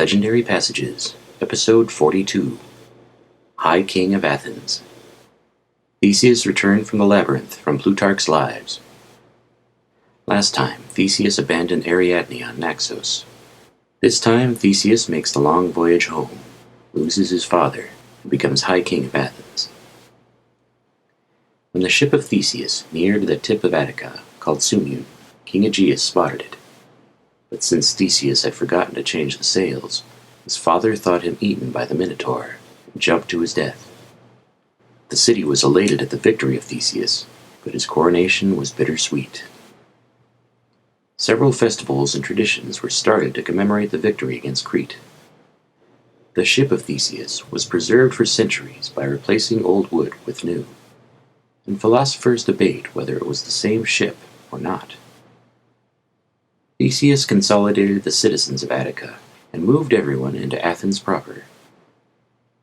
Legendary Passages, Episode 42, High King of Athens. Theseus returned from the Labyrinth from Plutarch's Lives. Last time, Theseus abandoned Ariadne on Naxos. This time, Theseus makes the long voyage home, loses his father, and becomes High King of Athens. When the Ship of Theseus neared the tip of Attica, called Sounion, King Aegeus spotted it. But since Theseus had forgotten to change the sails, his father thought him eaten by the Minotaur, and jumped to his death. The city was elated at the victory of Theseus, but his coronation was bittersweet. Several festivals and traditions were started to commemorate the victory against Crete. The Ship of Theseus was preserved for centuries by replacing old wood with new, and philosophers debate whether it was the same ship or not. Theseus consolidated the citizens of Attica and moved everyone into Athens proper.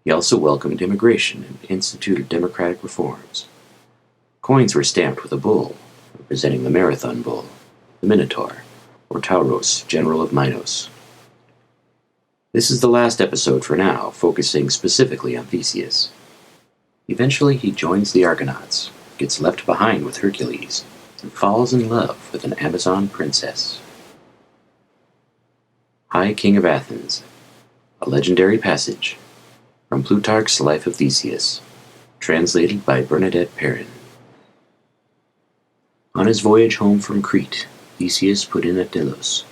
He also welcomed immigration and instituted democratic reforms. Coins were stamped with a bull, representing the Marathon bull, the Minotaur, or Taurus, general of Minos. This is the last episode for now, focusing specifically on Theseus. Eventually he joins the Argonauts, gets left behind with Hercules, and falls in love with an Amazon princess. High King of Athens, a legendary passage, from Plutarch's Life of Theseus, translated by Bernadette Perrin. On his voyage home from Crete, Theseus put in at Delos,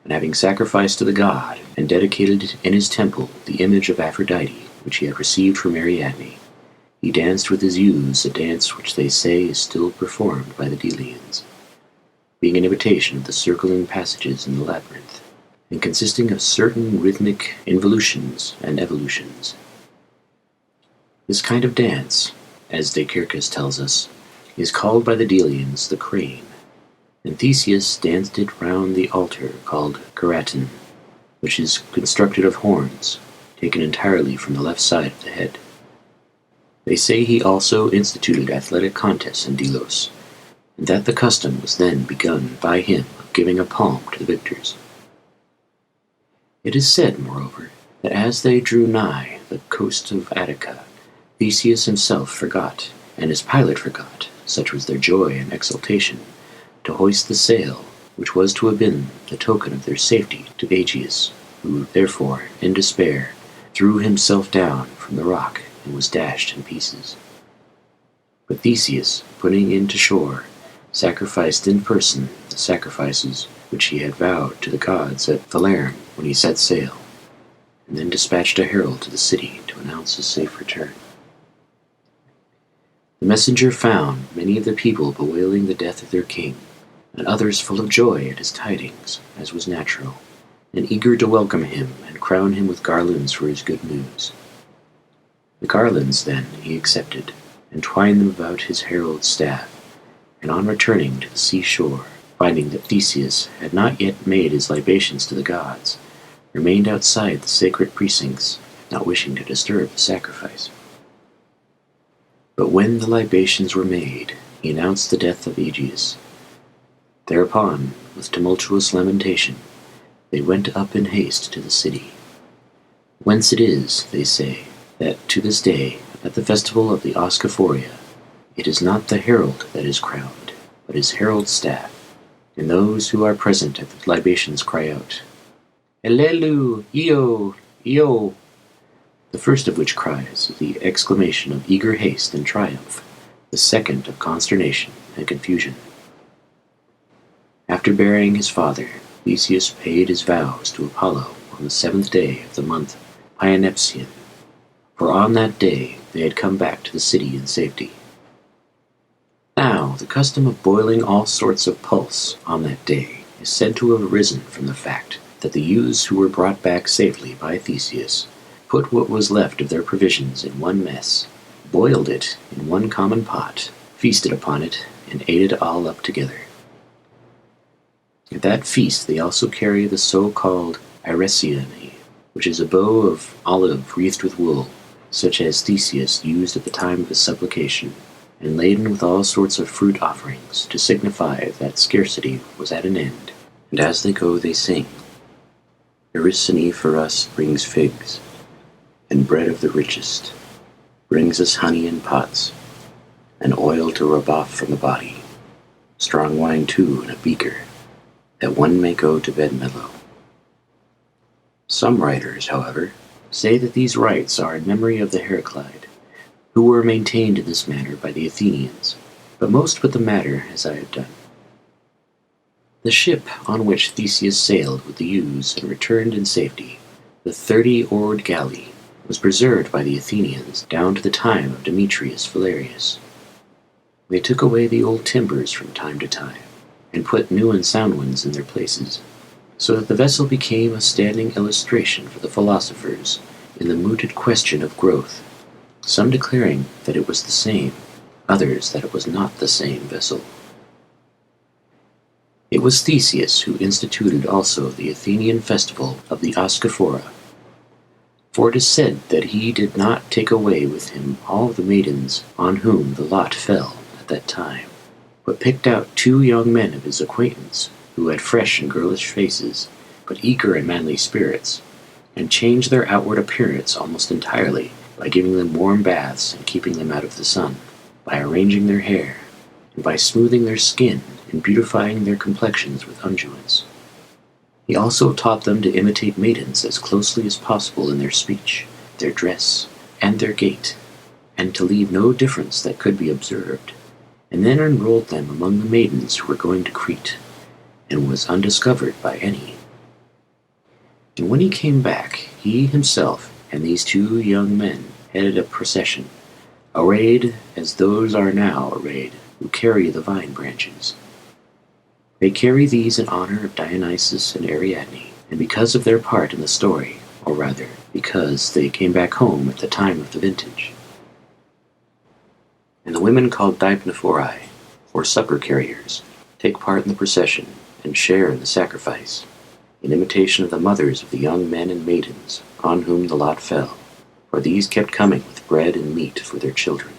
and having sacrificed to the god and dedicated in his temple the image of Aphrodite which he had received from Ariadne, he danced with his youths a dance which they say is still performed by the Delians, being an imitation of the circling passages in the Labyrinth, and consisting of certain rhythmic involutions and evolutions. This kind of dance, as Decercus tells us, is called by the Delians the crane, and Theseus danced it round the altar called coronation, which is constructed of horns, taken entirely from the left side of the head. They say he also instituted athletic contests in Delos, and that the custom was then begun by him of giving a palm to the victors. It is said, moreover, that as they drew nigh the coast of Attica, Theseus himself forgot, and his pilot forgot, such was their joy and exultation, to hoist the sail, which was to have been the token of their safety to Aegeus, who, therefore, in despair, threw himself down from the rock and was dashed in pieces. But Theseus, putting in to shore, sacrificed in person the sacrifices which he had vowed to the gods at the Labyrinth when he set sail, and then dispatched a herald to the city to announce his safe return. The messenger found many of the people bewailing the death of their king, and others full of joy at his tidings, as was natural, and eager to welcome him and crown him with garlands for his good news. The garlands, then, he accepted, and twined them about his herald's staff, and on returning to the seashore, finding that Theseus had not yet made his libations to the gods, remained outside the sacred precincts, not wishing to disturb the sacrifice. But when the libations were made, he announced the death of Aegeus. Thereupon, with tumultuous lamentation, they went up in haste to the city. Whence it is, they say, that to this day, at the festival of the Oscophoria, it is not the herald that is crowned, but his herald's staff, and those who are present at the libations cry out, Elelu, Io, Io, the first of which cries is the exclamation of eager haste and triumph, the second of consternation and confusion. After burying his father, Theseus paid his vows to Apollo on the 7th day of the month Pyanepsion, for on that day they had come back to the city in safety. Now, the custom of boiling all sorts of pulse on that day is said to have arisen from the fact that the youths who were brought back safely by Theseus put what was left of their provisions in one mess, boiled it in one common pot, feasted upon it, and ate it all up together. At that feast they also carry the so-called Ariadne, which is a bow of olive wreathed with wool, such as Theseus used at the time of his supplication, and laden with all sorts of fruit offerings, to signify that scarcity was at an end, and as they go they sing, Ariadne for us brings figs, and bread of the richest, brings us honey in pots, and oil to rub off from the body, strong wine too in a beaker, that one may go to bed mellow. Some writers, however, say that these rites are in memory of the Heraclid, who were maintained in this manner by the Athenians, but most put the matter as I have done. The ship on which Theseus sailed with the youths and returned in safety, the 30-oared galley, was preserved by the Athenians down to the time of Demetrius Phalereus. They took away the old timbers from time to time, and put new and sound ones in their places, so that the vessel became a standing illustration for the philosophers in the mooted question of growth, some declaring that it was the same, others that it was not the same vessel. It was Theseus who instituted also the Athenian festival of the Oscaphora, for it is said that he did not take away with him all the maidens on whom the lot fell at that time, but picked out 2 young men of his acquaintance, who had fresh and girlish faces, but eager and manly spirits, and changed their outward appearance almost entirely by giving them warm baths and keeping them out of the sun, by arranging their hair, and by smoothing their skin and beautifying their complexions with unguents. He also taught them to imitate maidens as closely as possible in their speech, their dress, and their gait, and to leave no difference that could be observed, and then enrolled them among the maidens who were going to Crete, and was undiscovered by any. And when he came back, he himself and these 2 young men headed a procession, arrayed as those are now arrayed who carry the vine branches. They carry these in honor of Dionysus and Ariadne, and because of their part in the story, or rather, because they came back home at the time of the vintage. And the women called Dipnophori, or supper carriers, take part in the procession and share in the sacrifice, in imitation of the mothers of the young men and maidens on whom the lot fell, for these kept coming with bread and meat for their children.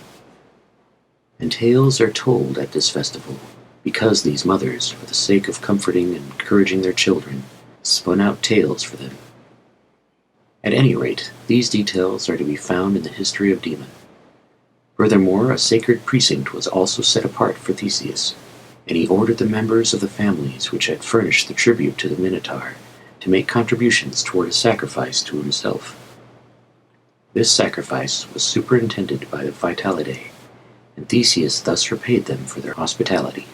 And tales are told at this festival, because these mothers, for the sake of comforting and encouraging their children, spun out tales for them. At any rate, these details are to be found in the history of Demon. Furthermore, a sacred precinct was also set apart for Theseus, and he ordered the members of the families which had furnished the tribute to the Minotaur to make contributions toward a sacrifice to himself. This sacrifice was superintended by the Vitalidae, and Theseus thus repaid them for their hospitality.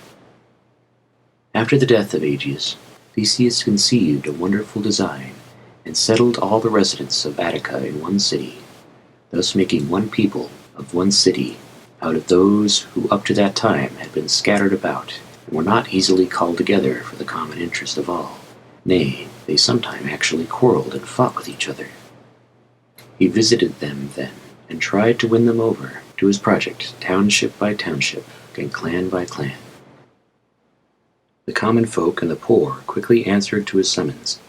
After the death of Aegeus, Theseus conceived a wonderful design, and settled all the residents of Attica in one city, thus making one people of one city out of those who up to that time had been scattered about, and were not easily called together for the common interest of all. Nay, they sometime actually quarreled and fought with each other. He visited them then, and tried to win them over to his project, township by township, and clan by clan. The common folk and the poor quickly answered to his summons.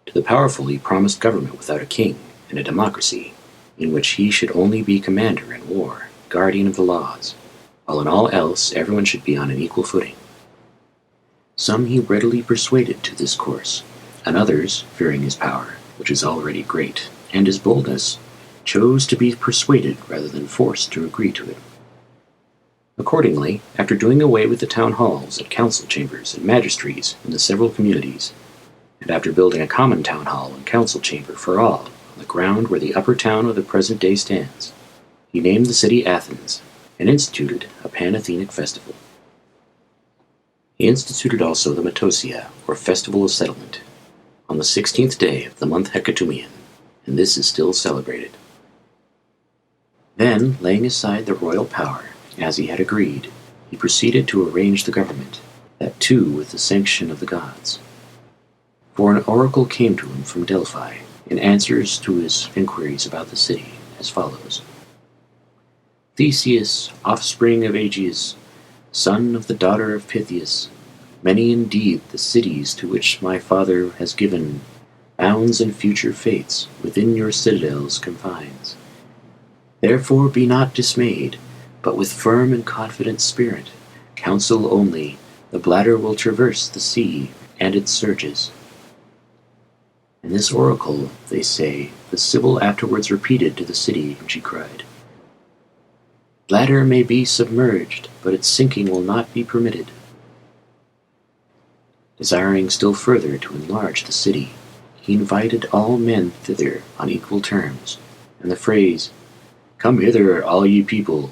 To the powerful he promised government without a king, and a democracy, in which he should only be commander in war, guardian of the laws, while in all else everyone should be on an equal footing. Some he readily persuaded to this course, and others, fearing his power, which is already great, and his boldness, chose to be persuaded rather than forced to agree to it. Accordingly, after doing away with the town halls and council chambers and magistracies in the several communities, and after building a common town hall and council chamber for all on the ground where the upper town of the present day stands, he named the city Athens, and instituted a Pan-Athenic festival. He instituted also the Metosia, or Festival of Settlement, on the 16th day of the month Hecatomeon, and this is still celebrated. Then, laying aside the royal power, as he had agreed, he proceeded to arrange the government, that too with the sanction of the gods. For an oracle came to him from Delphi, in answers to his inquiries about the city, as follows. Theseus, offspring of Aegeus, son of the daughter of Pythias, many indeed the cities to which my father has given bounds and future fates within your citadel's confines. Therefore be not dismayed, but with firm and confident spirit, counsel only, the bladder will traverse the sea and its surges. And this oracle, they say, the Sibyl afterwards repeated to the city, and she cried, "Bladder may be submerged, but its sinking will not be permitted." Desiring still further to enlarge the city, he invited all men thither on equal terms, and the phrase, "Come hither, all ye people,"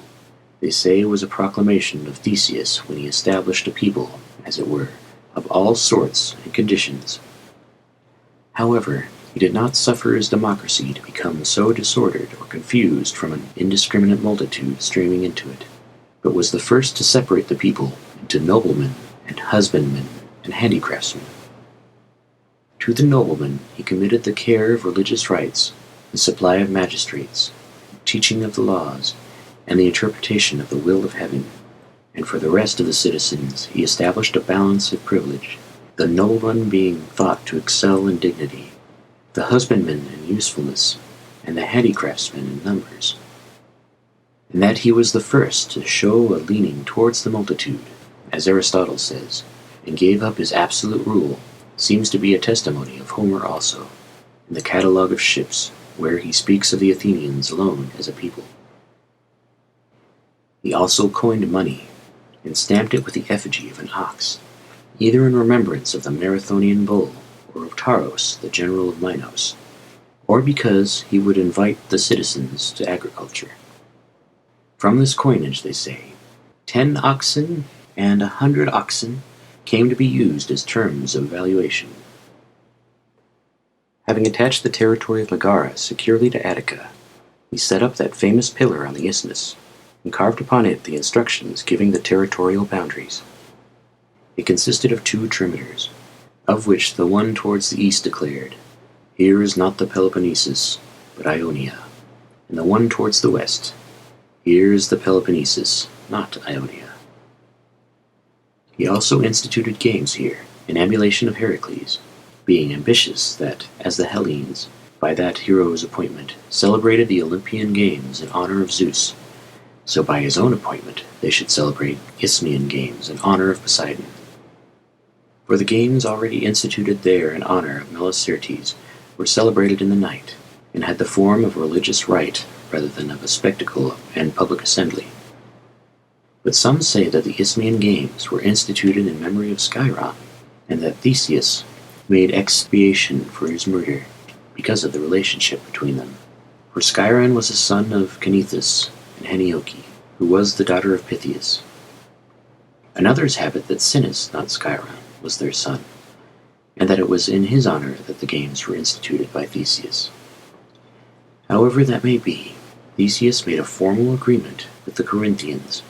they say was a proclamation of Theseus when he established a people, as it were, of all sorts and conditions. However, he did not suffer his democracy to become so disordered or confused from an indiscriminate multitude streaming into it, but was the first to separate the people into noblemen and husbandmen and handicraftsmen. To the noblemen he committed the care of religious rites, the supply of magistrates, the teaching of the laws, and the interpretation of the will of heaven, and for the rest of the citizens he established a balance of privilege, the nobleman being thought to excel in dignity, the husbandman in usefulness, and the handicraftsman in numbers. And that he was the first to show a leaning towards the multitude, as Aristotle says, and gave up his absolute rule, seems to be a testimony of Homer also, in the catalogue of ships, where he speaks of the Athenians alone as a people. He also coined money, and stamped it with the effigy of an ox, either in remembrance of the Marathonian bull, or of Taurus, the general of Minos, or because he would invite the citizens to agriculture. From this coinage, they say, 10 oxen and 100 oxen came to be used as terms of valuation. Having attached the territory of Megara securely to Attica, he set up that famous pillar on the isthmus, and carved upon it the instructions giving the territorial boundaries. It consisted of 2 trimeters, of which the one towards the east declared, "Here is not the Peloponnesus, but Ionia," and the one towards the west, "Here is the Peloponnesus, not Ionia." He also instituted games here, in emulation of Heracles, being ambitious that, as the Hellenes, by that hero's appointment, celebrated the Olympian games in honor of Zeus, so by his own appointment they should celebrate Isthmian games in honor of Poseidon. For the games already instituted there in honor of Melicertes were celebrated in the night, and had the form of religious rite rather than of a spectacle and public assembly. But some say that the Isthmian games were instituted in memory of Sciron, and that Theseus made expiation for his murder because of the relationship between them. For Sciron was a son of Canethus and Henioche, who was the daughter of Pythias. And others have it that Sinis, not Sciron, was their son, and that it was in his honor that the games were instituted by Theseus. However that may be, Theseus made a formal agreement with the Corinthians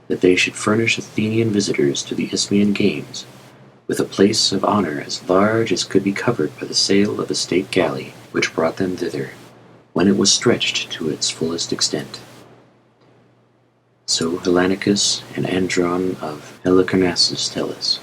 that they should furnish Athenian visitors to the Isthmian games with a place of honor as large as could be covered by the sail of a state galley which brought them thither, when it was stretched to its fullest extent. So Hellanicus and Andron of Halicarnassus tell us.